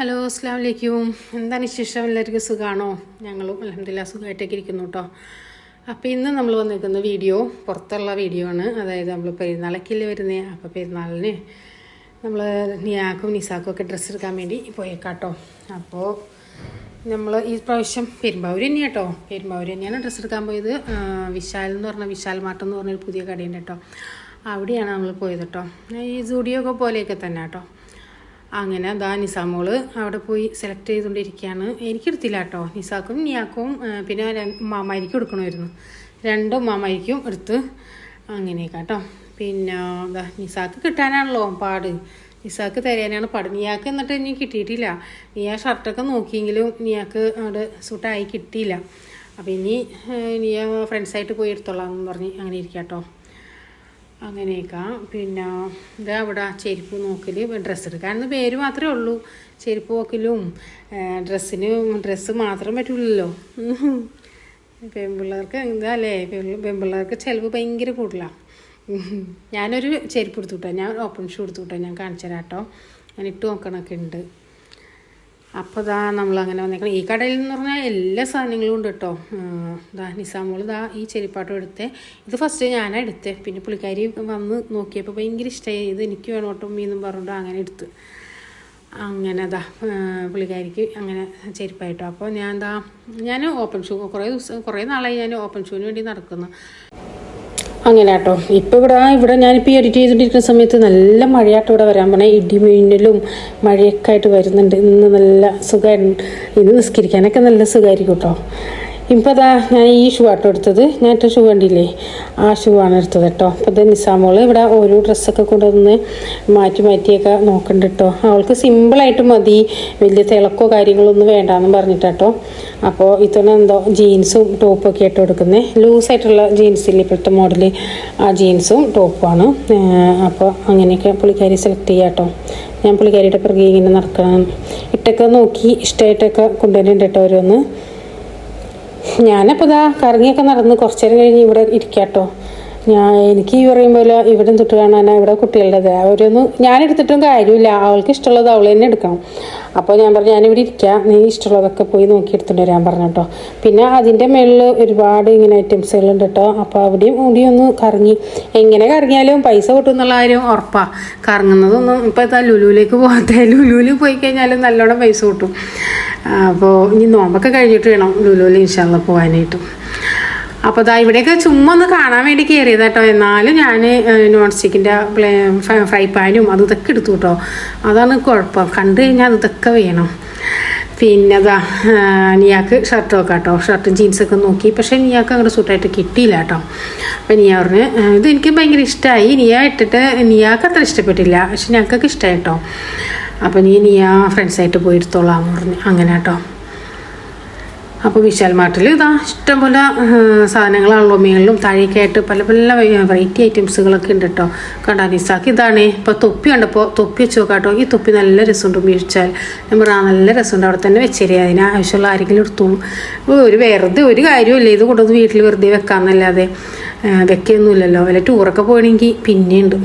Hello അസ്സലാമു അലൈക്കും. എന്താണ് വിശേഷം? എല്ലാവർക്കും സുഖമാണോ? ഞങ്ങളും അൽഹംദുലില്ലാ സുഖമായിട്ടൊക്കെ ഇരിക്കുന്നു കേട്ടോ. അപ്പോൾ ഇന്ന് നമ്മൾ വന്നിരിക്കുന്ന വീഡിയോ പുറത്തുള്ള വീഡിയോ ആണ്. അതായത് നമ്മൾ പെരുന്നാളൊക്കെയല്ലേ വരുന്നത്. അപ്പോൾ പെരുന്നാളിന് നമ്മൾ നിയാക്കും നിസാക്കും ഒക്കെ ഡ്രസ്സ് എടുക്കാൻ വേണ്ടി പോയേക്കാട്ടോ. അപ്പോൾ നമ്മൾ ഈ പ്രാവശ്യം പെരുമ്പാവൂർ തന്നെയാണ് കേട്ടോ. പെരുമ്പാവൂർ തന്നെയാണ് ഡ്രസ്സ് എടുക്കാൻ പോയത്. വിശാൽ എന്ന് പറഞ്ഞ വിശാൽ മാർട്ട് എന്ന് പറഞ്ഞൊരു പുതിയ കടയുണ്ട് കേട്ടോ. അവിടെയാണ് നമ്മൾ പോയത് കേട്ടോ. ഈ സൂഡിയോ ഒക്കെ പോലെയൊക്കെ തന്നെ കേട്ടോ. അങ്ങനെ അതാ നിസാമോള് അവിടെ പോയി സെലക്ട് ചെയ്തുകൊണ്ടിരിക്കുകയാണ്. എനിക്കെടുത്തില്ല കേട്ടോ. നിസാക്കും നിയാക്കും പിന്നെ മാമാരിക്കും എടുക്കണമായിരുന്നു. രണ്ടും മാമാരിക്കും എടുത്ത് അങ്ങനെയൊക്കെ കേട്ടോ. പിന്നെ എന്താ നിസാക്ക് കിട്ടാനാണല്ലോ പാട്. നിസാക്ക് തരാനാണ് പാട്. നിയാക്ക് എന്നിട്ട് ഇനി കിട്ടിയിട്ടില്ല. നിയാ ഷർട്ടൊക്കെ നോക്കിയെങ്കിലും നിയാക്ക് അവിടെ സൂട്ടായി കിട്ടിയില്ല. അപ്പോൾ ഇനി നിയാ ഫ്രണ്ട്സായിട്ട് പോയി എടുത്തോളാം എന്ന് പറഞ്ഞ് അങ്ങനെ ഇരിക്കാം കേട്ടോ. അങ്ങനെയൊക്കെ പിന്നെ ഇതാ അവിടെ ചെരുപ്പ് നോക്കൽ, ഡ്രസ്സ് എടുക്കാനെന്ന് പേര് മാത്രമേ ഉള്ളൂ. ചെരുപ്പ് നോക്കലും ഡ്രസ്സ് മാത്രം പറ്റില്ലല്ലോ. പെൺപിള്ളേർക്ക് എന്താ അല്ലേ, പെൺപിള്ളേർക്ക് ചിലവ് ഭയങ്കര കൂടുതലാണ്. ഞാനൊരു ചെരുപ്പ് എടുത്തു വിട്ടോ, ഞാൻ ഓപ്പൺ ഷൂ എടുത്തു വിട്ടോ, ഞാൻ കാണിച്ചു തരാം കേട്ടോ. ഞാൻ ഇട്ട് നോക്കണമൊക്കെ ഉണ്ട്. അപ്പോൾ ഇതാ നമ്മളങ്ങനെ വന്നേക്കണം. ഈ കടയിൽ എന്ന് പറഞ്ഞാൽ എല്ലാ സാധനങ്ങളും ഉണ്ട് കേട്ടോ. നിസാമോൾ ഈ ചെരുപ്പാട്ടം എടുത്തേ. ഇത് ഫസ്റ്റ് ഞാനാണ് എടുത്തേ. പിന്നെ പുള്ളിക്കാരി വന്ന് നോക്കിയപ്പോൾ ഭയങ്കര ഇഷ്ടമായി. ഇത് എനിക്ക് വേണം കേട്ടോ ഉമ്മീന്നും പറഞ്ഞിട്ട് അങ്ങനെ എടുത്ത്. അങ്ങനെ പുള്ളിക്കാരിക്ക് അങ്ങനെ ചെരുപ്പായിട്ടോ. അപ്പോൾ ഞാൻ ഓപ്പൺ ഷൂ കുറേ നാളായി ഞാൻ ഓപ്പൺ ഷൂവിന് വേണ്ടി നടക്കുന്നു. അങ്ങനെ കേട്ടോ. ഇപ്പോൾ ഇവിടെ ഞാനിപ്പോൾ ഈ എഡിറ്റ് ചെയ്തുകൊണ്ടിരിക്കുന്ന സമയത്ത് നല്ല മഴയായിട്ട് ഇവിടെ വരാൻ പോണേ. ഇടിമിന്നലും മഴയൊക്കെ ആയിട്ട് വരുന്നുണ്ട്. ഇന്ന് നല്ല സുഖമായിരുന്നു. ഇന്ന് നിസ്കരിക്കാനൊക്കെ നല്ല സുഖമായിരിക്കും കേട്ടോ. ഇപ്പോൾ ഞാൻ ഈ ഷൂ ആട്ടോ എടുത്തത്. ഞാൻ ഇട്ട ഷൂ കണ്ടില്ലേ, ആ ഷൂ ആണ് എടുത്തത് കേട്ടോ. അപ്പോൾ നിസാമോള് ഇവിടെ ഓരോ ഡ്രസ്സൊക്കെ കൊണ്ടുവന്ന് മാറ്റിയൊക്കെ നോക്കണ്ട കേട്ടോ. അവൾക്ക് സിമ്പിളായിട്ട് മതി, വലിയ തിളക്കോ കാര്യങ്ങളൊന്നും വേണ്ടാന്ന് പറഞ്ഞിട്ടോ. അപ്പോൾ ഇത്തവണ എന്തോ ജീൻസും ടോപ്പൊക്കെ ആയിട്ട് കൊടുക്കുന്നത്. ലൂസായിട്ടുള്ള ജീൻസില്ലേ ഇപ്പോഴത്തെ മോഡൽ, ആ ജീൻസും ടോപ്പുമാണ്. അപ്പോൾ അങ്ങനെയൊക്കെ പുള്ളിക്കാരി സെലക്ട് ചെയ്യാം കേട്ടോ. ഞാൻ പുള്ളിക്കാരിയുടെ പിറകെ ഇങ്ങനെ നടക്കണം. ഇട്ടൊക്കെ നോക്കി ഇഷ്ടമായിട്ടൊക്കെ കൊണ്ടുവരുന്നുണ്ട് കേട്ടോ ഓരോന്ന്. ഞാനപ്പോൾ കറങ്ങിയൊക്കെ നടന്ന് കുറച്ച് നേരം കഴിഞ്ഞ് ഇവിടെ ഇരിക്കാം കേട്ടോ. എനിക്ക് ഈ പറയുമ്പോൾ ഇവിടെ തൊട്ട് കാണാനാണ് ഇവിടെ കുട്ടികളുടേത്. അവരൊന്നും ഞാനെടുത്തിട്ടും കാര്യമില്ല. അവൾക്ക് ഇഷ്ടമുള്ളത് അവൾ തന്നെ എടുക്കണം. അപ്പോൾ ഞാൻ പറഞ്ഞു ഞാനിവിടെ ഇരിക്കാം, നീ ഇഷ്ടമുള്ളതൊക്കെ പോയി നോക്കി എടുത്തിട്ട് വരാൻ പറഞ്ഞു കേട്ടോ. പിന്നെ അതിൻ്റെ മുകളിൽ ഒരുപാട് ഇങ്ങനെ ഐറ്റംസുകളുണ്ട് കേട്ടോ. അപ്പോൾ അവിടെയും ഒന്ന് കറങ്ങി. എങ്ങനെ കറങ്ങിയാലും പൈസ കിട്ടും എന്നുള്ള കാര്യം ഉറപ്പാണ്. കറങ്ങുന്നതൊന്നും ഇപ്പോൾ ലുലുവിലേക്ക് പോകാത്ത. ലുലുവിൽ പോയി കഴിഞ്ഞാലും നല്ലോണം പൈസ കിട്ടും. അപ്പോൾ ഇനി നോമ്പൊക്കെ കഴിഞ്ഞിട്ട് വേണം ലുലുവിൽ ഇൻഷാ അല്ലാഹ് പോകാനായിട്ടും. അപ്പോൾ ഇവിടെയൊക്കെ ചുമ്മാ ഒന്ന് കാണാൻ വേണ്ടി കയറിയത് കേട്ടോ. എന്നാലും ഞാൻ നോൺ സ്റ്റിക്കിൻ്റെ ഫ്രൈ പാനും ഇതൊക്കെ എടുത്തു കേട്ടോ. അതാണ് കുഴപ്പം. കണ്ടു കഴിഞ്ഞാൽ ഇതൊക്കെ വേണം. പിന്നെ നിയാക്ക് ഷർട്ട് നോക്കാം കേട്ടോ. ഷർട്ടും ജീൻസൊക്കെ നോക്കി. പക്ഷേ നിയാക്ക് അങ്ങോട്ട് സൂട്ടായിട്ട് കിട്ടിയില്ല കേട്ടോ. അപ്പോൾ നിയ പറഞ്ഞ് ഇത് എനിക്ക് ഭയങ്കര ഇഷ്ടമായി. നിയ ഇട്ടിട്ട് നിയാക്ക് അത്ര ഇഷ്ടപ്പെട്ടില്ല, പക്ഷെ ഞങ്ങൾക്കൊക്കെ ഇഷ്ടമായി കേട്ടോ. അപ്പോൾ നിയ ഫ്രണ്ട്സായിട്ട് പോയി എടുത്തോളാമെന്ന് പറഞ്ഞു അങ്ങനെ കേട്ടോ. അപ്പോൾ വിശാൽ മാർട്ടിൽ ഇഷ്ടംപോലെ സാധനങ്ങളാണല്ലോ. മേളിലും താഴേക്കായിട്ട് പല വെറൈറ്റി ഐറ്റംസുകളൊക്കെ ഉണ്ട് കേട്ടോ. കണ്ടാ നിസാക്ക് ഇതാണ്. ഇപ്പോൾ തൊപ്പി കണ്ടപ്പോൾ തൊപ്പി വെച്ച് നോക്കാം കേട്ടോ. ഈ തൊപ്പി നല്ല രസമുണ്ട് ഉപയോഗിച്ചാൽ. ഞാൻ നല്ല രസമുണ്ട്. അവിടെ തന്നെ വെച്ചേരി. അതിന് ആവശ്യമുള്ള ആരെങ്കിലും എടുത്തോളൂ. വെറുതെ ഒരു കാര്യമില്ല. ഇത് കൊണ്ടുവന്ന് വീട്ടിൽ വെറുതെ വെക്കാമെന്നല്ലാതെ വെക്കൊന്നുമില്ലല്ലോ. വല്ല ടൂറൊക്കെ പോകണമെങ്കിൽ പിന്നെയുണ്ട്.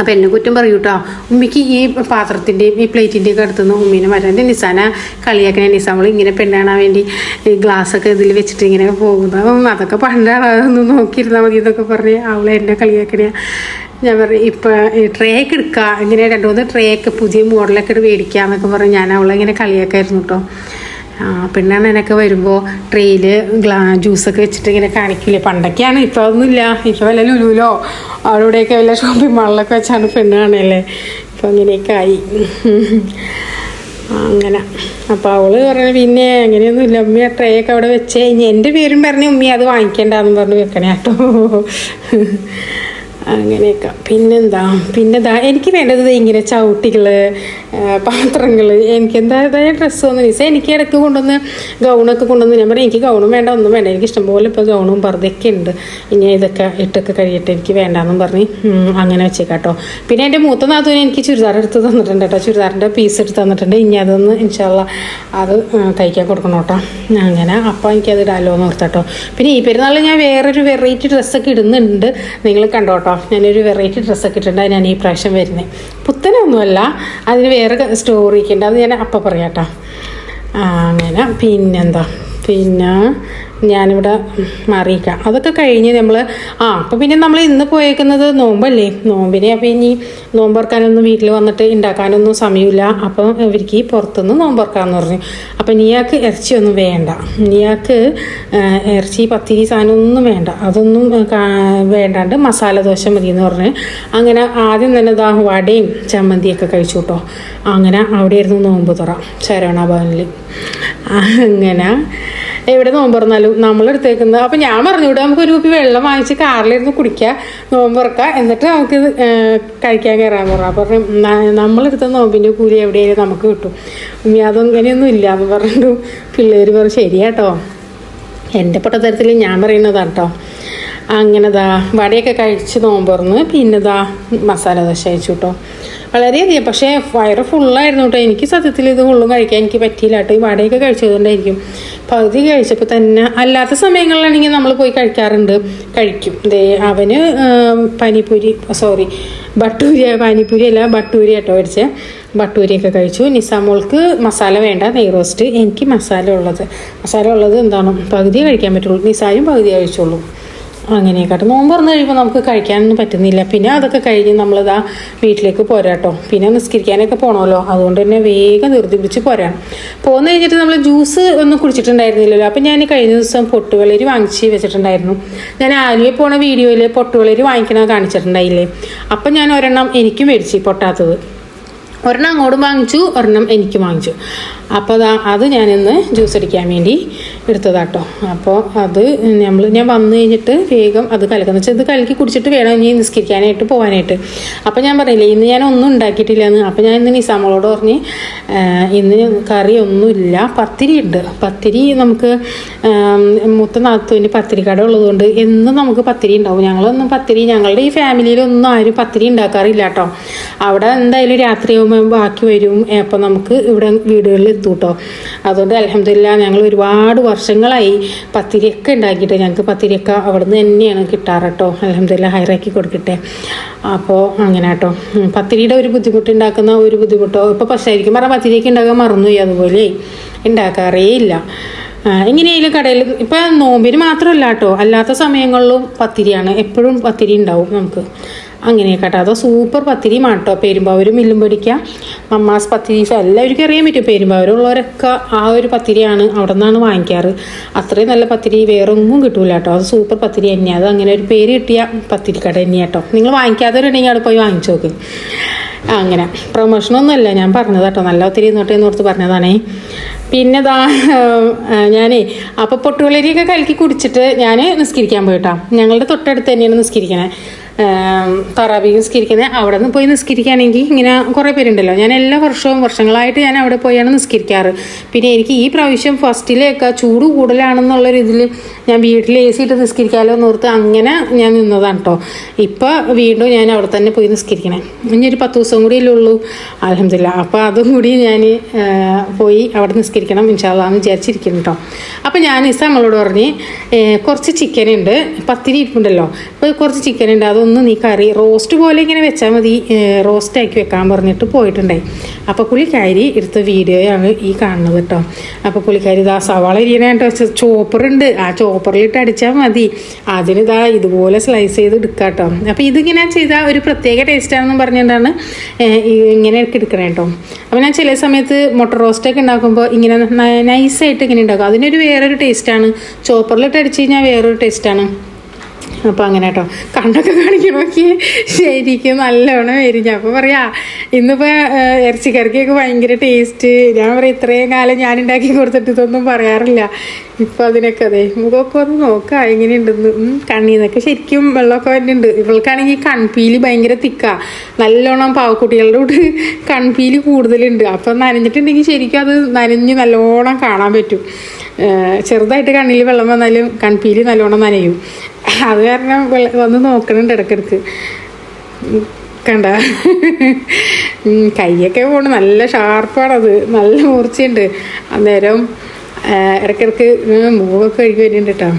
അപ്പോൾ എന്നെ കുറ്റം പറയൂ കേട്ടോ. ഉമ്മിക്ക് ഈ പാത്രത്തിൻ്റെയും ഈ പ്ലേറ്റിൻ്റെയൊക്കെ അടുത്തുനിന്ന് ഉമ്മീനെ വരാൻ നിസാന കളിയാക്കണേ. നിസാമൾ ഇങ്ങനെ പെണ്ണാണാൻ വേണ്ടി ഈ ഗ്ലാസ്സൊക്കെ ഇതിൽ വെച്ചിട്ട് ഇങ്ങനെ പോകുന്നത്. അതൊക്കെ പണ്ടാണ്, അതൊന്ന് നോക്കിയിരുന്നാൽ മതി എന്നൊക്കെ പറഞ്ഞ് അവളെ എന്നെ കളിയാക്കണേ. ഞാൻ പറയും ഇപ്പോൾ ട്രേ ഒക്കെ എടുക്കുക, ഇങ്ങനെ 2-3 ട്രേ ഒക്കെ പുതിയ മോഡലൊക്കെ മേടിക്കുക എന്നൊക്കെ പറഞ്ഞ് ഞാൻ അവളെ ഇങ്ങനെ കളിയാക്കായിരുന്നു കേട്ടോ. പെണ്ണാണ് എന്നൊക്കെ വരുമ്പോൾ ട്രെയിൽ ജ്യൂസൊക്കെ വെച്ചിട്ട് ഇങ്ങനെ കാണിക്കില്ലേ. പണ്ടൊക്കെയാണ്, ഇപ്പോൾ അതൊന്നുമില്ല. ഇപ്പോൾ വല്ല ലുലുവിലോ അവിടെയൊക്കെ വല്ല ഷോപ്പിംഗ് മാളിലൊക്കെ വെച്ചാണ് പെണ്ണാണല്ലേ. ഇപ്പോൾ അങ്ങനെയൊക്കെ ആയി അങ്ങനെ. അപ്പോൾ അവള് പറഞ്ഞു പിന്നെ അങ്ങനെയൊന്നുമില്ല ഉമ്മി, ആ ട്രേ ഒക്കെ അവിടെ വെച്ചേ ഇനി എൻ്റെ പേരും പറഞ്ഞ് ഉമ്മി അത് വാങ്ങിക്കേണ്ടെന്ന് പറഞ്ഞ് വെക്കണേ കേട്ടോ. അങ്ങനെയൊക്കെ. പിന്നെ എനിക്ക് വേണ്ടത് ഇങ്ങനെ ചവിട്ടികൾ, പാത്രങ്ങൾ, എനിക്ക് എന്തായ ഡ്രസ്സൊന്നും നിസ എനിക്ക് ഇടയ്ക്ക് കൊണ്ടുവന്ന് ഗൗണൊക്കെ കൊണ്ടുവന്ന്. ഞാൻ പറയും എനിക്ക് ഗൗണും വേണ്ട, ഒന്നും വേണ്ട, എനിക്ക് ഇഷ്ടംപോലെ ഇപ്പോൾ ഗൗണും പർദ്ദയൊക്കെ ഉണ്ട്. ഇനി ഇതൊക്കെ ഇട്ടൊക്കെ കഴിയട്ടെ, എനിക്ക് വേണ്ടാന്നും പറഞ്ഞ് അങ്ങനെ വെച്ചേക്കാട്ടോ. പിന്നെ എൻ്റെ മൂത്ത നാത്തൂന് എനിക്ക് ചുരിദാർ എടുത്ത് തന്നിട്ടുണ്ട് കേട്ടോ. ചുരിദാറിൻ്റെ പീസ് എടുത്ത് തന്നിട്ടുണ്ട്. ഇനി അതൊന്ന് ഇൻഷാ അല്ലാഹ് അത് തയ്ക്കാൻ കൊടുക്കണം കേട്ടോ. അങ്ങനെ അപ്പോൾ എനിക്കത് ഇടാമല്ലോ എന്ന് ഓർത്താട്ടോ. പിന്നെ ഈ പെരുന്നാളിൽ ഞാൻ വേറൊരു വെറൈറ്റി ഡ്രസ്സൊക്കെ ഇടുന്നുണ്ട്, നിങ്ങൾ കണ്ടോട്ടോ. കേട്ടോ. ഞാനൊരു വെറൈറ്റി ഡ്രസ്സൊക്കെ ഇട്ടിട്ടുണ്ട് ഞാൻ ഈ പ്രാവശ്യം വരുന്നത്. പുത്തനൊന്നുമല്ല, അതിന് വേറെ സ്റ്റോറിയൊക്കെ ഉണ്ട്, അത് ഞാൻ അപ്പം പറയാം കേട്ടോ. അങ്ങനെ പിന്നെ ഞാനിവിടെ മാറിയിക്കാം. അതൊക്കെ കഴിഞ്ഞ് നമ്മൾ അപ്പോൾ പിന്നെ നമ്മൾ ഇന്ന് പോയേക്കുന്നത് നോമ്പല്ലേ, നോമ്പിനെ. അപ്പോൾ ഇനി നോമ്പറക്കാനൊന്നും വീട്ടിൽ വന്നിട്ട് ഉണ്ടാക്കാനൊന്നും സമയമില്ല. അപ്പം ഇവർക്ക് പുറത്തുനിന്ന് നോമ്പറക്കാമെന്ന് പറഞ്ഞു. അപ്പം നീയാൾക്ക് ഇറച്ചിയൊന്നും വേണ്ട, നീയാൾക്ക് ഇറച്ചി പത്തിരി സാധനമൊന്നും വേണ്ട, അതൊന്നും വേണ്ടാണ്ട് മസാല ദോശ മതി എന്ന് പറഞ്ഞ് അങ്ങനെ ആദ്യം തന്നെ വടയും ചമ്മന്തിയൊക്കെ കഴിച്ചു കേട്ടോ. അങ്ങനെ അവിടെ ആയിരുന്നു നോമ്പ് തുറ ശരവണ ഭവനിൽ. അങ്ങനെ എവിടെ നോമ്പ് തുറന്നാലും നമ്മളെടുത്തേക്കുന്നത്. അപ്പം ഞാൻ പറഞ്ഞുകൂടെ നമുക്കൊരു കുപ്പി വെള്ളം വാങ്ങിച്ച് കാറിലിരുന്ന് കുടിക്കുക, നോമ്പ് തുറക്കുക, എന്നിട്ട് നമുക്ക് കഴിക്കാൻ കയറാൻ പറഞ്ഞു. അപ്പം നമ്മളെടുത്ത നോമ്പിൻ്റെ കൂലി എവിടെയായാലും നമുക്ക് കിട്ടും, അതങ്ങനെയൊന്നും ഇല്ല എന്ന് പറഞ്ഞിട്ട് പിള്ളേർ പറഞ്ഞു ശരിയാട്ടോ. എൻ്റെ പൊട്ടത്തരത്തിൽ ഞാൻ പറയുന്നതാണ് കേട്ടോ. അങ്ങനെ വടയൊക്കെ കഴിച്ച് നോമ്പ് തുറന്ന് പിന്നെ മസാല ദോശ അയച്ചു കേട്ടോ. വളരെയധികം, പക്ഷേ വയറ് ഫുള്ളായിരുന്നു കേട്ടോ. എനിക്ക് സത്യത്തിൽ ഇത് ഫുള്ളും കഴിക്കാൻ എനിക്ക് പറ്റിയില്ല കേട്ടോ. ഈ വടയൊക്കെ കഴിച്ചതുകൊണ്ടായിരിക്കും പകുതി കഴിച്ചപ്പോൾ തന്നെ. അല്ലാത്ത സമയങ്ങളിലാണെങ്കിൽ നമ്മൾ പോയി കഴിക്കും. അവന് പാനിപ്പൂരി അല്ല ബട്ടൂരി കേട്ടോ മേടിച്ചേ. ബട്ടൂരിയൊക്കെ കഴിച്ചു. നിസാമോൾക്ക് മസാല വേണ്ട, നെയ് റോസ്റ്റ്. എനിക്ക് മസാല ഉള്ളത് എന്താണ് പകുതി കഴിക്കാൻ പറ്റുള്ളൂ, നിസായും പകുതി കഴിച്ചുള്ളൂ. അങ്ങനെയൊക്കെ നോമ്പ് തുറന്ന് കഴിയുമ്പോൾ നമുക്ക് കഴിക്കാനൊന്നും പറ്റുന്നില്ല. പിന്നെ അതൊക്കെ കഴിഞ്ഞ് നമ്മളിതാ വീട്ടിലേക്ക് പോരാട്ടോ. പിന്നെ നിസ്കരിക്കാനൊക്കെ പോകണമല്ലോ, അതുകൊണ്ട് തന്നെ വേഗം ധൃതി പിടിച്ച് പോരാണ്. പോന്നു കഴിഞ്ഞിട്ട് നമ്മൾ ജ്യൂസ് ഒന്നും കുടിച്ചിട്ടുണ്ടായിരുന്നില്ലല്ലോ. അപ്പം ഞാൻ കഴിഞ്ഞ ദിവസം പൊട്ടുവളരി വാങ്ങിച്ച് വെച്ചിട്ടുണ്ടായിരുന്നു. ഞാൻ ആലുവ പോണ വീഡിയോയിൽ പൊട്ടുവളരി വാങ്ങിക്കണ കാണിച്ചിട്ടുണ്ടായില്ലേ. അപ്പം ഞാൻ ഒരെണ്ണം എനിക്കും മേടിച്ച് പൊട്ടാത്തത്. ഒരെണ്ണം അങ്ങോട്ടും വാങ്ങിച്ചു, ഒരെണ്ണം എനിക്ക് വാങ്ങിച്ചു. അപ്പോൾ അത് ഞാനിന്ന് ജ്യൂസ് അടിക്കാൻ വേണ്ടി എടുത്തതാട്ടോ. അപ്പോൾ അത് ഞാൻ വന്നു കഴിഞ്ഞിട്ട് വേഗം അത് കലക്കുന്ന വെച്ചാൽ ഇത് കലക്കി കുടിച്ചിട്ട് വേണം ഇനി നിസ്കരിക്കാനായിട്ട് പോകാനായിട്ട്. അപ്പോൾ ഞാൻ പറഞ്ഞില്ലേ ഇന്ന് ഞാൻ ഒന്നും ഉണ്ടാക്കിയിട്ടില്ല എന്ന്. അപ്പോൾ ഞാൻ ഇന്ന് നിസാമോളോട് പറഞ്ഞ് ഇന്ന് കറി ഒന്നുമില്ല, പത്തിരി ഉണ്ട്. പത്തിരി നമുക്ക് മൂത്ത നാത്തൂന് പത്തിരി കട ഉള്ളതുകൊണ്ട് എന്നും നമുക്ക് പത്തിരി ഉണ്ടാവും. ഞങ്ങളുടെ ഈ ഫാമിലിയിലൊന്നും ആരും പത്തിരി ഉണ്ടാക്കാറില്ല കേട്ടോ. അവിടെ എന്തായാലും രാത്രിയാകുമ്പോൾ ബാക്കി വരും. അപ്പോൾ നമുക്ക് ഇവിടെ വീടുകളിൽ എത്തും കേട്ടോ. അതുകൊണ്ട് അൽഹംദുലില്ലാ ഞങ്ങൾ ഒരുപാട് വർഷങ്ങളായി പത്തിരിയൊക്കെ ഉണ്ടാക്കിയിട്ട്. ഞങ്ങൾക്ക് പത്തിരിയൊക്കെ അവിടെ നിന്ന് തന്നെയാണ് കിട്ടാറ് കേട്ടോ. അൽഹംദുലില്ലാ ഹൈറാക്കി കൊടുക്കട്ടെ. അപ്പോൾ അങ്ങനെ കേട്ടോ. പത്തിരിയുടെ ഒരു ബുദ്ധിമുട്ടുണ്ടാക്കുന്ന ഒരു ബുദ്ധിമുട്ടോ ഇപ്പോൾ ശരിക്കും പറഞ്ഞാൽ പത്തിരിയൊക്കെ ഉണ്ടാക്കാൻ മറന്നുപോയി. അതുപോലെ ഉണ്ടാക്കാറേ ഇല്ല. എങ്ങനെയായാലും കടയിൽ ഇപ്പം നോമ്പിന് മാത്രമല്ല കേട്ടോ, അല്ലാത്ത സമയങ്ങളിലും പത്തിരിയാണ്, എപ്പോഴും പത്തിരി ഉണ്ടാവും നമുക്ക്. അങ്ങനെയൊക്കെ കേട്ടോ. അതോ സൂപ്പർ പത്തിരി മാട്ടോ. പെരുമ്പാവൂരും മില്ലും പൊടിക്കുക, മമ്മാസ് പത്തിരി എല്ലാവർക്കും അറിയാൻ പറ്റും. പെരുമ്പാവൂരുള്ളവരൊക്കെ ആ ഒരു പത്തിരിയാണ് അവിടെ നിന്നാണ് വാങ്ങിക്കാറ്. അത്രയും നല്ല പത്തിരി വേറെ ഒന്നും കിട്ടൂല കേട്ടോ. അത് സൂപ്പർ പത്തിരി തന്നെയാണ്. അത് അങ്ങനെ ഒരു പേര് കിട്ടിയ പത്തിരി കട തന്നെയാണ് കേട്ടോ. നിങ്ങൾ വാങ്ങിക്കാത്തവരുണ്ടെങ്കിൽ അവിടെ പോയി വാങ്ങിച്ചു നോക്ക്. അങ്ങനെ പ്രൊമോഷനൊന്നുമല്ല, ഞാൻ പറഞ്ഞത് കേട്ടോ. നല്ല ഒത്തിരി എന്ന് ഓർത്ത് പറഞ്ഞതാണേ. പിന്നെ ഞാനേ അപ്പോൾ പൊട്ടുവളരിയൊക്കെ കലക്കി കുടിച്ചിട്ട് ഞാൻ നിസ്കരിക്കാൻ പോയിട്ടോ. ഞങ്ങളുടെ തൊട്ടടുത്ത് തന്നെയാണ് നിസ്കരിക്കണേ, തറാവീഹ് നിസ്കരിക്കുന്നത്. അവിടെ നിന്ന് പോയി നിസ്കരിക്കുകയാണെങ്കിൽ ഇങ്ങനെ കുറേ പേരുണ്ടല്ലോ. ഞാൻ എല്ലാ വർഷങ്ങളായിട്ട് ഞാൻ അവിടെ പോയാണ് നിസ്കരിക്കാറ്. പിന്നെ എനിക്ക് ഈ പ്രാവശ്യം ഫസ്റ്റിലേക്ക് ചൂട് കൂടുതലാണെന്നുള്ളൊരു ഇതിൽ ഞാൻ വീട്ടിൽ AC ഇട്ട് നിസ്കരിക്കാമല്ലോ എന്ന് ഓർത്ത് അങ്ങനെ ഞാൻ നിന്നതാണ് കേട്ടോ. ഇപ്പോൾ വീണ്ടും ഞാൻ അവിടെ തന്നെ പോയി നിസ്കരിക്കണേ. ഇനി ഒരു 10 ദിവസം കൂടിയല്ലേ ഉള്ളൂ അൽഹംദുലില്ലാ. അപ്പോൾ അതും കൂടി ഞാൻ പോയി അവിടെ നിസ്കരിക്കണം ഇൻഷാ അല്ലാഹ് എന്ന് വിചാരിച്ചിരിക്കുന്നു കേട്ടോ. അപ്പോൾ ഞാൻ നമ്മളോട് പറഞ്ഞ് കുറച്ച് ചിക്കൻ ഉണ്ട്, പത്തിരി ഇരിപ്പുണ്ടല്ലോ, അപ്പോൾ കുറച്ച് ചിക്കൻ ഉണ്ട്, അതൊന്ന് നീ കറി റോസ്റ്റ് പോലെ ഇങ്ങനെ വെച്ചാൽ മതി, റോസ്റ്റാക്കി വെക്കാൻ പറഞ്ഞിട്ട് പോയിട്ടുണ്ടായി. അപ്പോൾ പുള്ളിക്കാരി എടുത്ത വീഡിയോയാണ് ഈ കാണുന്നത് കേട്ടോ. അപ്പോൾ പുള്ളിക്കാരി സവാള ഇരിക്കാനായിട്ട് ചോപ്പറുണ്ട്, ആ ചോപ്പറിലിട്ട് അടിച്ചാൽ മതി, അതിന് ഇതുപോലെ സ്ലൈസ് ചെയ്ത് എടുക്കാം കേട്ടോ. അപ്പോൾ ഇതിങ്ങനെ ചെയ്താൽ ഒരു പ്രത്യേക ടേസ്റ്റാണെന്ന് പറഞ്ഞുകൊണ്ടാണ് ഇങ്ങനെ എടുക്കണേ കേട്ടോ. അപ്പോൾ ഞാൻ ചില സമയത്ത് മുട്ട റോസ്റ്റൊക്കെ ഉണ്ടാക്കുമ്പോൾ ഇങ്ങനെ നൈസായിട്ട് ഇങ്ങനെ ഉണ്ടാക്കും, അതിനൊരു വേറൊരു ടേസ്റ്റാണ്. ചോപ്പറിലിട്ട് അടിച്ച് കഴിഞ്ഞാൽ വേറൊരു ടേസ്റ്റാണ്. അപ്പോൾ അങ്ങനെ കേട്ടോ. കണ്ണൊക്കെ കാണിക്കണമൊക്കെ ശരിക്കും നല്ലവണ്ണം വരും. അപ്പോൾ പറയാം ഇന്നിപ്പോൾ ഇറച്ചിക്കറിക്കൊക്കെ ഭയങ്കര ടേസ്റ്റ്. ഞാൻ പറയാം ഇത്രയും കാലം ഞാൻ ഉണ്ടാക്കി കൊടുത്തിട്ട് ഇതൊന്നും പറയാറില്ല. ഇപ്പോൾ അതിനൊക്കെ മുഖമൊക്കെ ഒന്ന് നോക്കാം എങ്ങനെയുണ്ടെന്ന്. കണ്ണീന്നൊക്കെ ശരിക്കും വെള്ളമൊക്കെ വരുന്നുണ്ട്. ഇവൾക്കാണെങ്കിൽ കൺപീലി ഭയങ്കര തിക്കാ, നല്ലോണം പാവക്കുട്ടികളുടെ കൂട്ട് കൺപീലി കൂടുതലുണ്ട്. അപ്പം നനഞ്ഞിട്ടുണ്ടെങ്കിൽ ശരിക്കും അത് നനഞ്ഞ് നല്ലോണം കാണാൻ പറ്റും. ചെറുതായിട്ട് കണ്ണിൽ വെള്ളം വന്നാലും കൺപീലി നല്ലോണം നനയും. അത് കാരണം വന്ന് നോക്കണുണ്ട് ഇടയ്ക്കിടയ്ക്ക്. കണ്ട കൈയൊക്കെ പോണ്, നല്ല ഷാർപ്പാണത്, നല്ല മൂർച്ചയുണ്ട്. അന്നേരം ഇടയ്ക്കിടയ്ക്ക് മുഖമൊക്കെ കഴുകി വരുന്നുണ്ട് കേട്ടോ.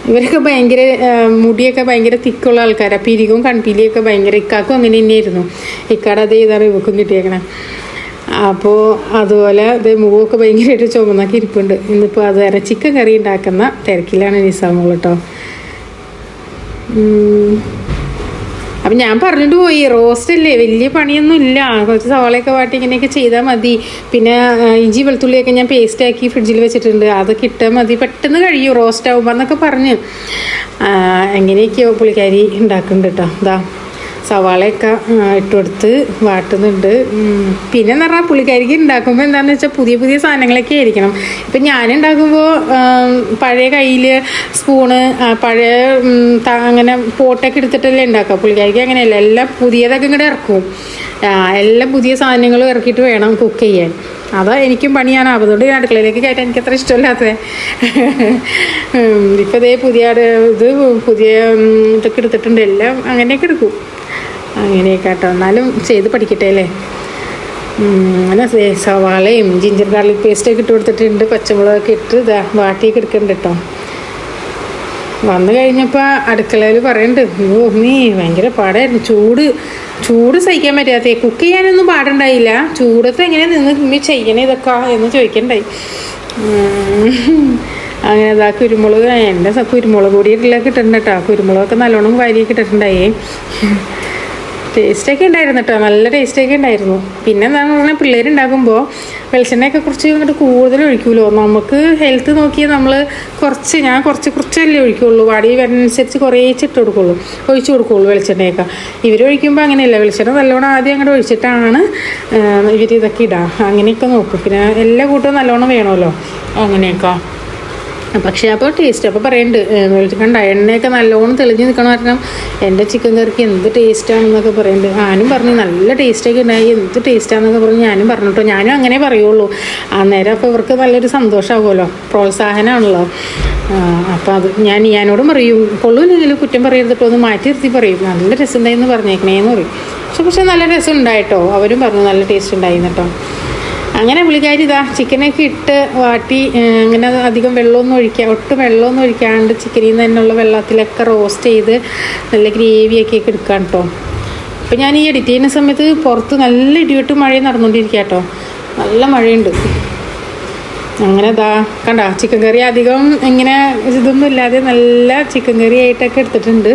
ഇവരൊക്കെ ഭയങ്കര മുടിയൊക്കെ ഭയങ്കര തിക്കുള്ള ആൾക്കാരാണ്. പിരികും കൺപീലിയൊക്കെ ഭയങ്കര. ഇക്കാക്കും അങ്ങനെ തന്നെയായിരുന്നു. ഇക്കാടെ അതേ ഇതാണ് ഇവക്കും കിട്ടിയേക്കണേ. അപ്പോൾ അതുപോലെ ഇത് മുഖമൊക്കെ ഭയങ്കരമായിട്ട് ചുമന്നൊക്കെ ഇരിപ്പുണ്ട്. ഇന്നിപ്പോൾ അത് വരെ ചിക്കൻ കറി ഉണ്ടാക്കുന്ന തിരക്കിലാണ് നിസാമോൾ കേട്ടോ. അപ്പം ഞാൻ പറഞ്ഞിട്ട് പോയി, റോസ്റ്റ് അല്ലേ, വലിയ പണിയൊന്നും ഇല്ല, കുറച്ച് സവാളയൊക്കെ വാട്ടി ഇങ്ങനെയൊക്കെ ചെയ്താൽ മതി. പിന്നെ ഇഞ്ചി വെളുത്തുള്ളിയൊക്കെ ഞാൻ പേസ്റ്റാക്കി ഫ്രിഡ്ജിൽ വെച്ചിട്ടുണ്ട്, അതൊക്കെ ഇട്ടാൽ മതി, പെട്ടെന്ന് കഴിയും റോസ്റ്റ് ആകുമ്പോൾ എന്നൊക്കെ പറഞ്ഞ് എങ്ങനെയൊക്കെയോ പുള്ളിക്കാരി ഉണ്ടാക്കുന്നുണ്ട് കേട്ടോ. ഇതാ സവാളയൊക്കെ ഇട്ടുകൊടുത്ത് വാട്ടുന്നുണ്ട്. പിന്നെ എന്ന് പറഞ്ഞാൽ പുള്ളിക്കാരിക്ക് ഉണ്ടാക്കുമ്പോൾ എന്താണെന്ന് വെച്ചാൽ പുതിയ പുതിയ സാധനങ്ങളൊക്കെ ആയിരിക്കണം. ഇപ്പം ഞാനുണ്ടാക്കുമ്പോൾ പഴയ കയ്യിൽ സ്പൂണ് പഴയ അങ്ങനെ പോട്ടൊക്കെ എടുത്തിട്ടല്ലേ ഉണ്ടാക്കുക. പുള്ളിക്കാരിക്ക് അങ്ങനെയല്ല, എല്ലാം പുതിയതൊക്കെ ഇങ്ങോട്ട് ഇറക്കും. എല്ലാം പുതിയ സാധനങ്ങളും ഇറക്കിയിട്ട് വേണം കുക്ക് ചെയ്യാൻ. അതാ എനിക്കും പണിയാണ്. അതുകൊണ്ട് ഞാൻ അടുക്കളയിലേക്ക് കയറ്റാൻ എനിക്ക് അത്ര ഇഷ്ടമില്ലാത്തത്. ഇപ്പം ഇതേ പുതിയ ഇതൊക്കെ എടുത്തിട്ടുണ്ട്, എല്ലാം അങ്ങനെയൊക്കെ എടുക്കും. അങ്ങനെയൊക്കെ കേട്ടോ. എന്നാലും ചെയ്ത് പഠിക്കട്ടെ അല്ലേ. അങ്ങനെ സവാളയും ജിഞ്ചർ ഗാർലിക് പേസ്റ്റൊക്കെ ഇട്ട് കൊടുത്തിട്ടുണ്ട്, പച്ചമുളകൊക്കെ ഇട്ട് ഇതാ വാട്ടിയൊക്കെ എടുക്കുന്നുണ്ട് കേട്ടോ. വന്നു കഴിഞ്ഞപ്പോൾ അടുക്കളയിൽ പറയുന്നുണ്ട്, നീ ഭയങ്കര പാടായിരുന്നു, ചൂട് സഹിക്കാൻ പറ്റാത്ത, കുക്ക് ചെയ്യാനൊന്നും പാടുണ്ടായില്ല, ചൂടത്ത് എങ്ങനെ നിന്ന് ചെയ്യണേ ഇതൊക്കെ എന്ന് ചോദിക്കണ്ടായി. അങ്ങനെ ഇതാ കുരുമുളക്, എൻ്റെ കുരുമുളക് പൊടിയിട്ടില്ലൊക്കെ ഇട്ടിട്ടുണ്ട് കേട്ടോ. കുരുമുളകൊക്കെ നല്ലോണം വാരിയൊക്കെ ഇട്ടിട്ടുണ്ടായേ. ടേസ്റ്റൊക്കെ ഉണ്ടായിരുന്നു കേട്ടോ, നല്ല ടേസ്റ്റൊക്കെ ഉണ്ടായിരുന്നു. പിന്നെ എന്താണെന്ന് പറഞ്ഞാൽ പിള്ളേരുണ്ടാക്കുമ്പോൾ വെളിച്ചെണ്ണയൊക്കെ കുറച്ച് ഇങ്ങോട്ട് കൂടുതൽ ഒഴിക്കുമല്ലോ. നമുക്ക് ഹെൽത്ത് നോക്കിയാൽ നമ്മൾ ഞാൻ കുറച്ചല്ലേ ഒഴിക്കുള്ളൂ. വാടി വരുന്നതനുസരിച്ച് കുറേച്ചിട്ട് ഒഴിച്ചു കൊടുക്കുള്ളൂ വെളിച്ചെണ്ണയൊക്കെ. ഇവരൊഴിക്കുമ്പോൾ അങ്ങനെയല്ല, വെളിച്ചെണ്ണ നല്ലോണം ആദ്യം അങ്ങോട്ട് ഒഴിച്ചിട്ടാണ് ഇതൊക്കെ ഇടാം. അങ്ങനെയൊക്കെ നോക്കും. പിന്നെ എല്ലാ കൂട്ടവും നല്ലോണം വേണമല്ലോ അങ്ങനെയൊക്കെ. പക്ഷേ അപ്പോൾ ടേസ്റ്റ് അപ്പോൾ പറയുന്നുണ്ട്, കണ്ട എണ്ണയൊക്കെ നല്ലോണം തെളിഞ്ഞ് നിൽക്കണം. കാരണം എൻ്റെ ചിക്കൻ കറിക്ക് എന്ത് ടേസ്റ്റാണെന്നൊക്കെ പറയുന്നുണ്ട്. ഞാനും പറഞ്ഞു നല്ല ടേസ്റ്റൊക്കെ ഉണ്ടായി, എന്ത് ടേസ്റ്റാണെന്നൊക്കെ പറഞ്ഞ് ഞാനും പറഞ്ഞിട്ടോ. ഞാനും അങ്ങനെ പറയുള്ളൂ. അന്നേരം അപ്പോൾ ഇവർക്ക് നല്ലൊരു സന്തോഷമാകുമല്ലോ, പ്രോത്സാഹനമാണല്ലോ. അപ്പോൾ അത് ഞാനോടും പറയും, കൊള്ളൂല്ലെങ്കിലും കുറ്റം പറയരുതിട്ടോ, ഒന്ന് മാറ്റി നിർത്തി പറയും, നല്ല രസം ഉണ്ടായിന്ന് പറഞ്ഞേക്കണേന്ന് പറയും. പക്ഷേ നല്ല രസം ഉണ്ടായിട്ടോ. അവരും പറഞ്ഞു നല്ല ടേസ്റ്റ് ഉണ്ടായിന്ന് കേട്ടോ. അങ്ങനെ പുള്ളിക്കാരി ഇതാ ചിക്കനൊക്കെ ഇട്ട് വാട്ടി, അങ്ങനെ അധികം ഒട്ടും വെള്ളമൊന്നും ഒഴിക്കാണ്ട് ചിക്കനിൽ നിന്ന് തന്നെയുള്ള വെള്ളത്തിലൊക്കെ റോസ്റ്റ് ചെയ്ത് നല്ല ഗ്രേവിയൊക്കെ എടുക്കാം കേട്ടോ. അപ്പം ഞാൻ ഈ എഡിറ്റ് ചെയ്യുന്ന സമയത്ത് പുറത്ത് നല്ല ഇടിവെട്ടും മഴയും നടന്നുകൊണ്ടിരിക്കുക കേട്ടോ, നല്ല മഴയുണ്ട്. അങ്ങനെ ഇതാ കണ്ട ചിക്കൻ കറി അധികം ഇങ്ങനെ ഇതൊന്നും ഇല്ലാതെ നല്ല ചിക്കൻ കറി ആയിട്ടൊക്കെ എടുത്തിട്ടുണ്ട്.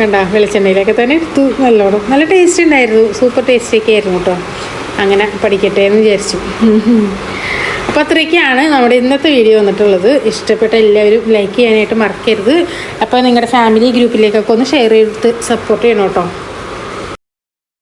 കണ്ട വെളിച്ചെണ്ണയിലൊക്കെ തന്നെ എടുത്തു, നല്ലോണം നല്ല ടേസ്റ്റ് ഉണ്ടായിരുന്നു, സൂപ്പർ ടേസ്റ്റൊക്കെ ആയിരുന്നു കേട്ടോ. അങ്ങനെ പഠിക്കട്ടെ എന്ന് വിചാരിച്ചു. അപ്പോൾ അത്രയൊക്കെയാണ് നമ്മുടെ ഇന്നത്തെ വീഡിയോ വന്നിട്ടുള്ളത്. ഇഷ്ടപ്പെട്ട എല്ലാവരും ലൈക്ക് ചെയ്യാനായിട്ട് മറക്കരുത്. അപ്പോൾ നിങ്ങളുടെ ഫാമിലി ഗ്രൂപ്പിലേക്കൊക്കെ ഒന്ന് ഷെയർ ചെയ്ത് സപ്പോർട്ട് ചെയ്യണം കേട്ടോ.